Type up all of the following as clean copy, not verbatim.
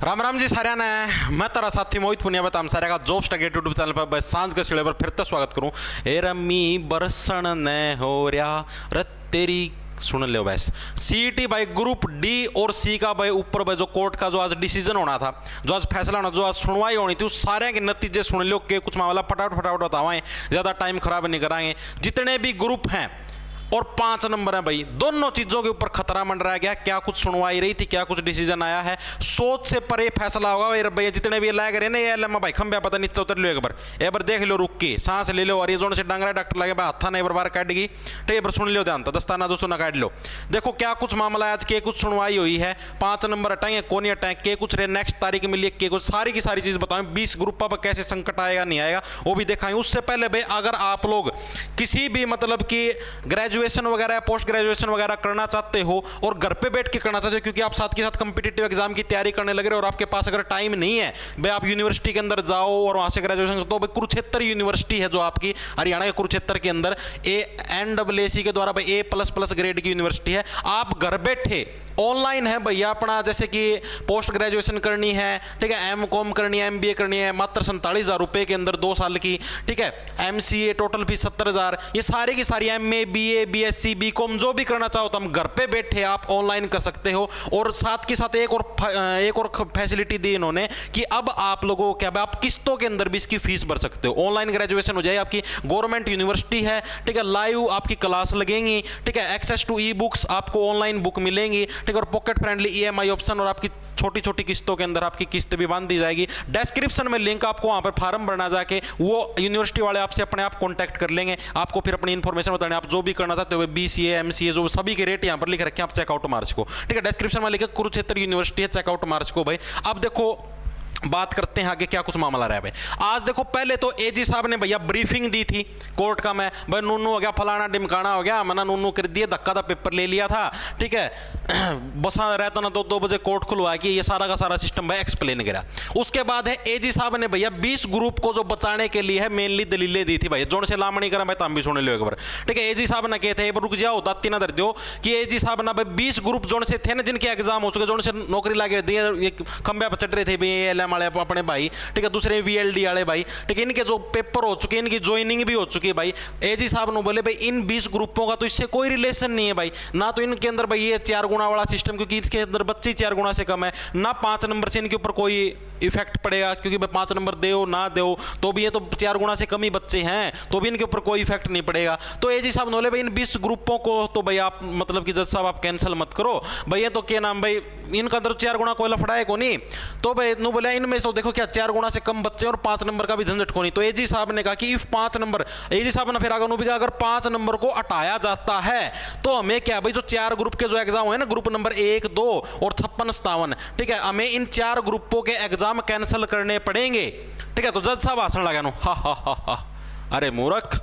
राम राम जी सारे ने मैं तारा साथी मोहित पुनिया बता हम सारे का जॉब्स टारगेट यूट्यूब चैनल पर सांझ के सिले पर फिर तो स्वागत करूं। ए रमी बरसण ने हो रहा र तेरी सुन लो बस। सीईटी भाई ग्रुप डी और सी का भाई ऊपर भाई जो कोर्ट का जो आज डिसीजन होना था, जो आज फैसला होना, जो आज सुनवाई होनी थी, उस सारे के नतीजे सुन लो के कुछ मामला फटाफट बतावाएं, ज़्यादा टाइम खराब नहीं कराएंगे। जितने भी ग्रुप हैं और 5 नंबर है भाई, दोनों चीजों के ऊपर खतरा मंडराया गया। क्या कुछ सुनवाई रही थी, क्या कुछ डिसीजन आया है, सोच से परे फैसला होगा भाई। जितने भी लाए गए ना ये लम्बा भाई खंबे पता नीचे उतर लो, एक बार देख लो, रुक के सांस ले लो। और ये जोन से डांगरा डॉक्टर लगे भाई हाथा नहीं बार काट गई, ठीक है, सुन लो ध्यान था, दस्ताना दोस्तों ना काट लो। देखो क्या कुछ मामला आज के कुछ सुनवाई हुई है, 5 नंबर हटाएंगे कौन हटाएंगे, के कुछ रे नेक्स्ट तारीख मिली के कुछ सारी की सारी चीज बताएं। 20 ग्रुप पर कैसे संकट आएगा नहीं आएगा वो भी दिखाएंगे। उससे पहले भाई अगर आप लोग किसी भी मतलब कि ग्रेजुएशन वगैरह पोस्ट ग्रेजुएशन वगैरह करना चाहते हो और घर पे बैठ के करना चाहते हो, क्योंकि आप साथ के साथ कॉम्पिटिटिव एग्जाम की तैयारी करने लग रहे हो और आपके पास अगर टाइम नहीं है भाई आप यूनिवर्सिटी के अंदर जाओ और वहां से ग्रेजुएशन तो भाई कुरुक्षेत्र यूनिवर्सिटी है जो आपकी हरियाणा के कुरुक्षेत्र के अंदर NAAC के द्वारा भाई A++ ग्रेड की यूनिवर्सिटी है। आप घर बैठे ऑनलाइन है भैया अपना, जैसे कि पोस्ट ग्रेजुएशन करनी है, ठीक है, MCOM करनी है, MBA करनी है, मात्र 47,000 रुपए के अंदर 2 साल की, ठीक है, MCA टोटल फीस 70,000। ये सारी की सारी MA BA BSc BCom जो भी करना चाहो तो हम घर पे बैठे आप ऑनलाइन कर सकते हो। और साथ के साथ एक और फैसिलिटी दी इन्होंने कि अब आप लोगों को क्या आप किस्तों के अंदर भी इसकी फीस भर सकते हो। ऑनलाइन ग्रेजुएशन हो जाए, आपकी गवर्नमेंट यूनिवर्सिटी है, ठीक है, लाइव आपकी क्लास लगेंगी, ठीक है, एक्सेस टू ई-बुक्स आपको ऑनलाइन बुक मिलेंगी, ठीक है, और पॉकेट फ्रेंडली EMI ऑप्शन, और आपकी छोटी छोटी किस्तों के अंदर आपकी किस्त भी बांध दी जाएगी। डिस्क्रिप्शन में लिंक, आपको वहां पर फॉर्म भरना, जाके वो यूनिवर्सिटी वाले आपसे अपने आप कांटेक्ट कर लेंगे, आपको फिर अपनी इन्फॉर्मेशन बताने, आप जो भी करना चाहते हो BCA MCA जो सभी के रेट यहां पर लिख रखे हैं, आप चेकआउट मार्च को, ठीक है, डिस्क्रिप्शन में लिखे कुरुक्षेत्र यूनिवर्सिटी है, चेकआउट मार्च को भाई। अब देखो बात करते हैं आगे क्या कुछ मामला रहा है भाई। आज देखो पहले तो AG साहब ने भैया ब्रीफिंग दी थी कोर्ट का, मैं भाई नूनू हो गया, फलाना डिमकाना हो गया, मैंने नूनू कर दिया, धक्का दा पेपर ले लिया था, ठीक है, बसा रहता ना 2 बजे कोर्ट खुलवा के ये सारा का सारा सिस्टम भाई एक्सप्लेन करा। उसके बाद है AG साहब ने भैया 20 ग्रुप को जो बचाने के लिए है मेनली दलीलें दी थी भाई, जोन से लामणी करा भाई तम भी सुन लो एक बार, ठीक है। AG साहब ने कहते हैं रुक जाओ दाती ना दर दो कि AG साहब ना भाई 20 ग्रुप जोन से थे ना जिनके एग्जाम हो चुके, जोन से नौकरी लागे दिए खंबे पर चढ़ रहे थे भाई LM वाले अपने भाई, ठीक है, दूसरे VLD वाले भाई, ठीक है, इनके जो पेपर हो चुके हैं, इनकी ज्वाइनिंग भी हो चुकी है भाई। AG साहब ने बोले भाई इन 20 ग्रुपों का तो इससे कोई रिलेशन नहीं है भाई, ना तो इनके अंदर भाई ये 4 गुना वाला सिस्टम, क्योंकि इसके अंदर बच्चे 4 गुना से कम है, ना 5 नंबर से इनके ऊपर कोई इफेक्ट पड़ेगा, क्योंकि भाई 5 नंबर दो ना दो तो भी ये तो 4 गुना से कम ही बच्चे हैं, तो भी इनके ऊपर कोई इफेक्ट नहीं पड़ेगा। तो AG साहब ने बोले भाई इन 20 ग्रुपों को तो भाई आप मतलब कि जज साहब आप कैंसिल मत करो भाई, ये तो क्या नाम भाई इनका अंदर 4 गुना कोई लफड़ा है को नहीं, तो भाई नु बोला इनमें तो देखो क्या 4 गुना से कम बच्चे और 5 नंबर का भी झंझट को नहीं। तो AG साहब ने कहा कि इफ 5 नंबर, AG साहब ने फिर आगे भी कहा अगर 5 नंबर को हटाया जाता है तो हमें क्या भाई जो 4 ग्रुप के जो एग्जाम है ना, ग्रुप नंबर 1 2 और 56 57, ठीक है, हमें इन 4 ग्रुपों के एग्जाम कैंसिल करने पड़ेंगे, ठीक है। तो जज साहब हंसने लगा, हा अरे मूर्ख,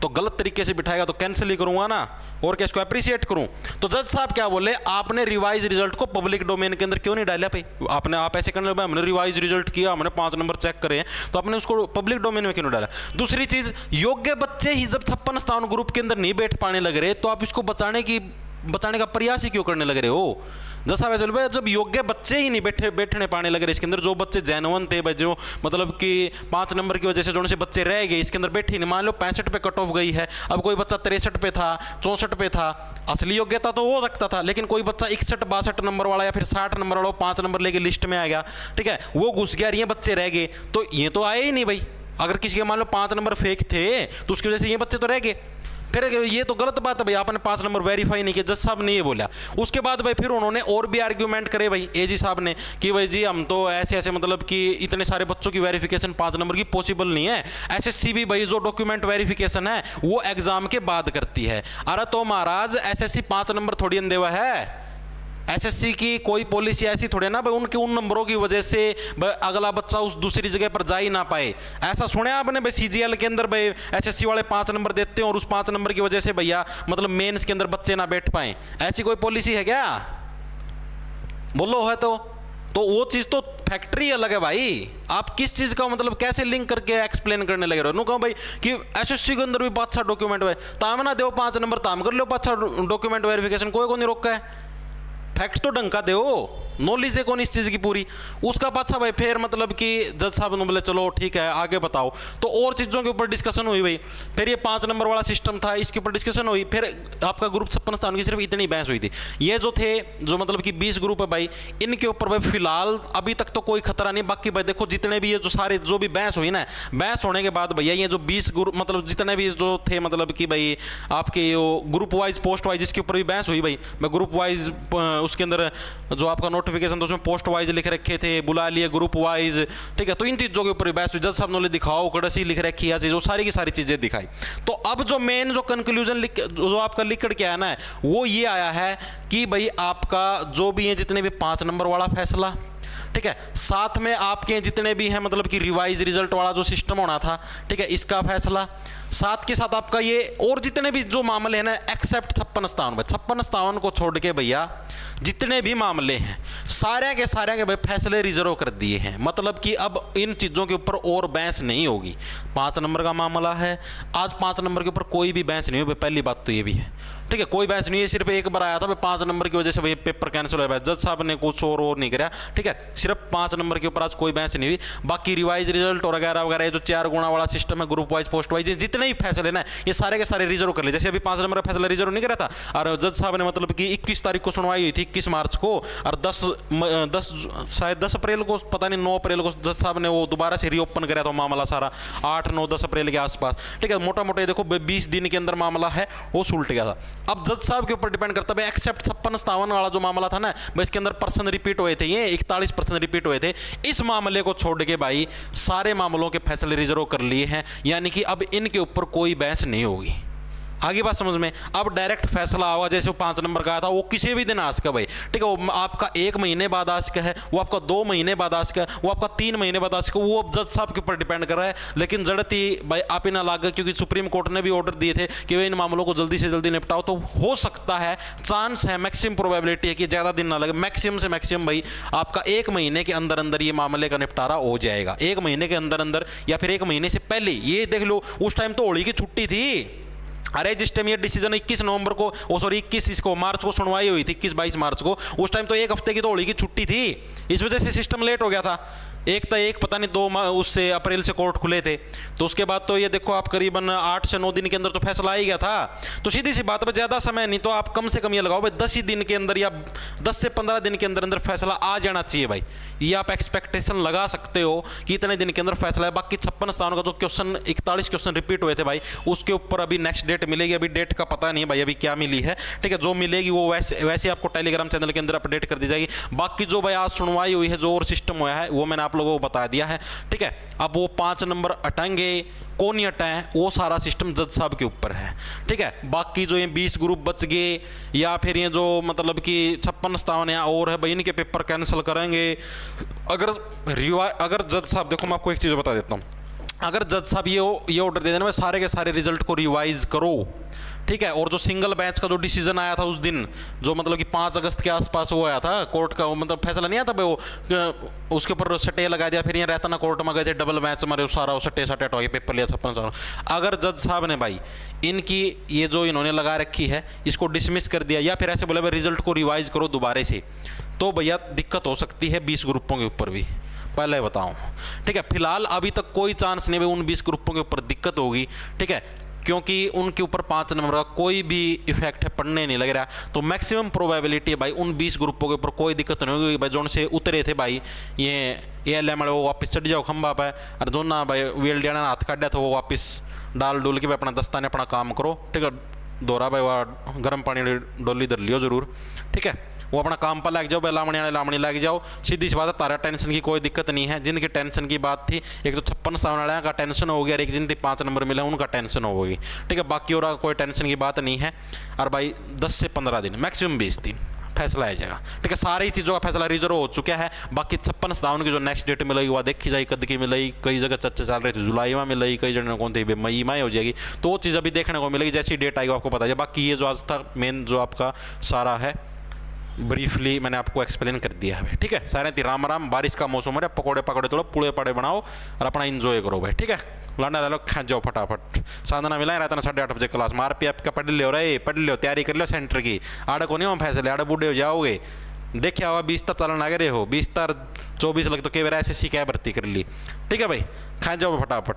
तो गलत तरीके से बिठाएगा तो कैंसिल ही करूंगा ना, और क्या इसको अप्रिशिएट करूं। तो जज साहब क्या बोले, आपने रिवाइज रिजल्ट को पब्लिक डोमेन के अंदर क्यों नहीं डाला भाई, आपने आप ऐसे करने लगे, हमने रिवाइज रिजल्ट किया, हमने 5 नंबर चेक करे, तो आपने उसको पब्लिक डोमेन में क्यों नहीं डाला। दूसरी चीज, योग्य बच्चे ही जब 56 स्थान ग्रुप के अंदर नहीं बैठ पाने लग रहे तो आप इसको बचाने का प्रयास ही क्यों करने लग रहे हो। जैसा भाई जब योग्य बच्चे ही नहीं बैठने पाने लगे इसके अंदर, जो बच्चे जैनवन थे भाई, जो मतलब कि 5 नंबर की वजह से जो से बच्चे रह गए इसके अंदर बैठे नहीं, मान लो 65 पे कट ऑफ गई है, अब कोई बच्चा 63 पे था, 64 पे था, असली योग्यता तो वो रखता था, लेकिन कोई बच्चा 61 62 नंबर वाला या फिर 60 नंबर वाला 5 नंबर लेके लिस्ट में आ गया, ठीक है, वो घुस गया, ये बच्चे रह गए, तो ये तो आए ही नहीं भाई। अगर किसी के मान लो 5 नंबर फेक थे तो उसकी वजह से ये बच्चे तो रह गए, फिर ये तो गलत बात है भाई, आपने 5 नंबर वेरीफाई नहीं किया, जज साहब ने ये बोला। उसके बाद भाई फिर उन्होंने और भी आर्ग्यूमेंट करे भाई AG साहब ने कि भाई जी हम तो ऐसे मतलब कि इतने सारे बच्चों की वेरिफिकेशन 5 नंबर की पॉसिबल नहीं है, SSC भी भाई जो डॉक्यूमेंट वेरिफिकेशन है वो एग्जाम के बाद करती है। अरे तो महाराज SSC 5 नंबर थोड़ी अंधेवा है, SSC की कोई पॉलिसी ऐसी थोड़ी ना भाई उनके उन नंबरों की वजह से अगला बच्चा उस दूसरी जगह पर जा ही ना पाए। ऐसा सुने आपने भाई CGL के अंदर भाई SSC वाले 5 नंबर देते हैं और उस 5 नंबर की वजह से भैया मतलब मेंस के अंदर बच्चे ना बैठ पाए, ऐसी कोई पॉलिसी है क्या, बोलो है तो वो चीज तो फैक्ट्री अलग है भाई। आप किस चीज का मतलब कैसे लिंक करके एक्सप्लेन करने लगे रहो। कहूँ भाई कि SSC के अंदर भी 5 डॉक्यूमेंट है, ताम ना दो 5 नंबर, ताम कर लो 5 डॉक्यूमेंट वेरिफिकेशन, कोई को नहीं रोका है, फैक्ट तो ढंग का दो। नॉलेज है कौन इस चीज़ की पूरी। उसका पाछा भाई फिर मतलब कि जज साहब ने बोले चलो ठीक है आगे बताओ, तो और चीज़ों के ऊपर डिस्कशन हुई भाई। फिर ये 5 नंबर वाला सिस्टम था, इसके ऊपर डिस्कशन हुई। फिर आपका ग्रुप 56 स्थान की सिर्फ इतनी बहस हुई थी। ये जो थे जो मतलब कि 20 ग्रुप है भाई, इनके ऊपर भाई फिलहाल अभी तक तो कोई खतरा नहीं। बाकी भाई देखो जितने भी ये जो सारे जो भी बहस हुई ना, बहस होने के बाद भैया ये जो 20 ग्रुप मतलब जितने भी जो थे मतलब कि भाई आपके ग्रुप वाइज पोस्ट वाइज इसके ऊपर भी बहस हुई भाई। मैं ग्रुप वाइज उसके अंदर जो आपका नोटिफिकेशन था उसमें पोस्ट वाइज लिख रखे थे, बुला लिए ग्रुप वाइज, ठीक है। तो इन चीज़ों के ऊपर भी बहस हुई। जज साहब ने दिखाओ कड़सी लिख रखी है जो सारी की सारी चीज़ें दिखाई। तो अब जो मेन जो कंक्लूजन जो आपका लिख करके आना है वो ये आया है कि भाई आपका जो भी है जितने भी 5 नंबर वाला फैसला, ठीक है, साथ में आपके जितने भी हैं मतलब कि रिवाइज रिजल्ट वाला जो सिस्टम होना था, ठीक है, इसका फैसला, साथ के साथ आपका ये और जितने भी जो मामले हैं ना एक्सेप्ट 56-57 को छोड़ के भैया जितने भी मामले हैं सारे के भाई फैसले रिजर्व कर दिए हैं। मतलब कि अब इन चीज़ों के ऊपर और बहस नहीं होगी। 5 नंबर का मामला है, आज 5 नंबर के ऊपर कोई भी बहस नहीं हुई। पहली बात तो ये भी है, ठीक है, कोई बहस नहीं है। सिर्फ एक बार आया था भाई 5 नंबर की वजह से भाई पेपर कैंसिल हुआ। जज साहब ने कुछ और नहीं कराया, ठीक है, सिर्फ 5 नंबर के ऊपर आज कोई बहस नहीं हुई। बाकी रिवाइज रिजल्ट और वगैरह वगैरह जो 4 गुणा वाला सिस्टम है, ग्रुप वाइज पोस्ट वाइज, जितने भी फैसले ना ये सारे के सारे रिजर्व कर लिए। जैसे अभी 5 नंबर का फैसला रिजर्व नहीं करा था और जज साहब ने मतलब कि 21 तारीख को सुनवाई हुई थी, 21 मार्च को, और 10 अप्रैल को पता नहीं 9 अप्रैल को जज साहब ने वो दोबारा से रीओपन कराया था मामला सारा, 8, 9, 10 अप्रैल के आसपास, ठीक है। मोटा मोटा देखो 20 दिन के अंदर मामला है वो सुलट गया था। अब जज साहब के ऊपर डिपेंड करता है। एक्सेप्ट 56-57 वाला जो मामला था ना भाई, इसके अंदर पर्सन रिपीट हुए थे, ये 41% रिपीट हुए थे। इस मामले को छोड़ के भाई सारे मामलों के फैसले रिजर्व कर लिए हैं, यानी कि अब इनके ऊपर कोई बहस नहीं होगी। आगे बात समझ में। अब डायरेक्ट फैसला होगा, जैसे वो 5 नंबर का आया था वो किसी भी दिन आ सका भाई, ठीक है, वो आपका 1 महीने बाद आ सका है, वो आपका 2 महीने बाद आ सका है, वो आपका 3 महीने बाद आ सका, वो अब जज साहब के ऊपर डिपेंड कर रहा है। लेकिन जड़ती भाई आप ही ना लागे, क्योंकि सुप्रीम कोर्ट ने भी ऑर्डर दिए थे कि वे इन मामलों को जल्दी से जल्दी निपटाओ। तो हो सकता है, चांस है, मैक्सिमम प्रोबेबिलिटी है कि ज़्यादा दिन ना लगे। मैक्सिमम से मैक्सिमम भाई आपका 1 महीने के अंदर अंदर ये मामले का निपटारा हो जाएगा। 1 महीने के अंदर अंदर या फिर 1 महीने से पहले। ये देख लो उस टाइम तो होली की छुट्टी थी। अरे जिस टाइम ये डिसीजन 21 नवंबर को 21 मार्च को सुनवाई हुई थी, 21-22 मार्च को, उस टाइम तो 1 हफ्ते की तो होली की छुट्टी थी। इस वजह से सिस्टम लेट हो गया था। एक पता नहीं 2 उससे अप्रैल से कोर्ट खुले थे, तो उसके बाद तो ये देखो आप करीबन 8 से 9 दिन के अंदर तो फैसला आ ही गया था। तो सीधी सी बात है, ज़्यादा समय नहीं तो आप कम से कम ये लगाओ भाई 10 ही दिन के अंदर या 10 से 15 दिन के अंदर अंदर फैसला आ जाना चाहिए भाई। ये आप एक्सपेक्टेशन लगा सकते हो कि इतने दिन के अंदर फैसला है। बाकी 56 स्थानों का जो क्वेश्चन 41 क्वेश्चन रिपीट हुए थे भाई, उसके ऊपर अभी नेक्स्ट डेट मिलेगी। अभी डेट का पता नहीं भाई अभी क्या मिली है, ठीक है। जो मिलेगी वो वैसे आपको टेलीग्राम चैनल के अंदर अपडेट कर दी जाएगी। बाकी जो भाई आज सुनवाई हुई है, जो और सिस्टम हुआ है, वो मैंने आप लोगों को बता दिया है, ठीक है। अब वो 5 नंबर हटाएंगे, कौन नहीं हटाए, वो सारा सिस्टम जज साहब के ऊपर है, ठीक है। बाकी जो ये 20 ग्रुप बच गए या फिर ये जो मतलब कि 56-57 या और है भाई, इनके पेपर कैंसिल करेंगे। अगर जज साहब, देखो मैं आपको एक चीज़ बता देता हूँ, अगर जज साहब ये ऑर्डर दे देना भाई सारे के सारे रिजल्ट को रिवाइज करो, ठीक है। और जो सिंगल बैच का जो डिसीजन आया था उस दिन, जो मतलब कि 5 अगस्त के आसपास वो आया था कोर्ट का, मतलब फैसला नहीं आया था भाई, वो उसके ऊपर सट्टे लगा दिया। फिर ये रहता ना कोर्ट में गए थे, डबल मैच मारे, सारा सट्टे हटवा के पेपर लिया 56। अगर जज साहब ने भाई इनकी ये जो इन्होंने लगा रखी है इसको डिसमिस कर दिया, या फिर ऐसे बोले भाई रिजल्ट को रिवाइज करो दोबारा से, तो भैया दिक्कत हो सकती है 20 ग्रुपों के ऊपर भी, पहले बताऊं, ठीक है। फिलहाल अभी तक कोई चांस नहीं भाई उन 20 ग्रुपों के ऊपर दिक्कत होगी, ठीक है, क्योंकि उनके ऊपर 5 नंबर का कोई भी इफेक्ट है पड़ने नहीं लग रहा। तो मैक्सिमम प्रोबेबिलिटी है भाई उन 20 ग्रुपों के ऊपर कोई दिक्कत नहीं होगी भाई। जो से उतरे थे भाई ये एल वो वापस चढ़ जाओ खंबा पे, और जो ना भाई वीएल डियाना हाथ काटा था वो वापस डाल डोल के भाई अपना दस्ताने अपना काम करो, ठीक है। दोहरा भाई वह गर्म पानी डोली इधर लियो जरूर, ठीक है। वो अपना काम पर लग जाओ, लामणी लग जाओ, सीधी सी बात है। तारा टेंशन की कोई दिक्कत नहीं है। जिनकी टेंशन की बात थी, एक तो 56 वाले का टेंशन हो गया, और एक जिनके 5 नंबर मिले उनका टेंशन हो गई, ठीक है। बाकी और कोई टेंशन की बात नहीं है। और भाई 10 से 15 दिन मैक्सिमम 20 दिन फैसला आ जाएगा, ठीक है। सारी चीज़ों का फैसला रिजर्व हो चुका है। बाकी 56 की जो नेक्स्ट डेट मिलेगी वह देखी जाएगी कद की मिलेगी। कई जगह चर्चा चल रही थी जुलाई में मिलेगी, कई जगह कौन थी मई में हो जाएगी, तो वो चीज़ अभी देखने को मिलेगी। जैसी डेट आएगी आपको पता है। बाकी ये जो आज तक मेन जो आपका सारा है ब्रीफली मैंने आपको एक्सप्लेन कर दिया है, ठीक है। सारे थी राम राम, बारिश का मौसम है, पकौड़े पकौड़े तोड़ो, पुड़े पड़े बनाओ और अपना इंजॉय करो भाई, ठीक है। लाना लो खा जाओ फटाफट। साधना मिला रहता ना 8:30 बजे क्लास मार पे आपका पढ़ लो, तैयारी कर लो सेंटर की। आड़े को नहीं हो फैसले, आड़े बूढ़े हो जाओगे, देखिए हुआ 20 तक चलन आगे हो 20 तर 24 लग तो कई बार ऐसे सी क्या भर्ती कर ली। ठीक है भाई, खाए जाओ फटाफट।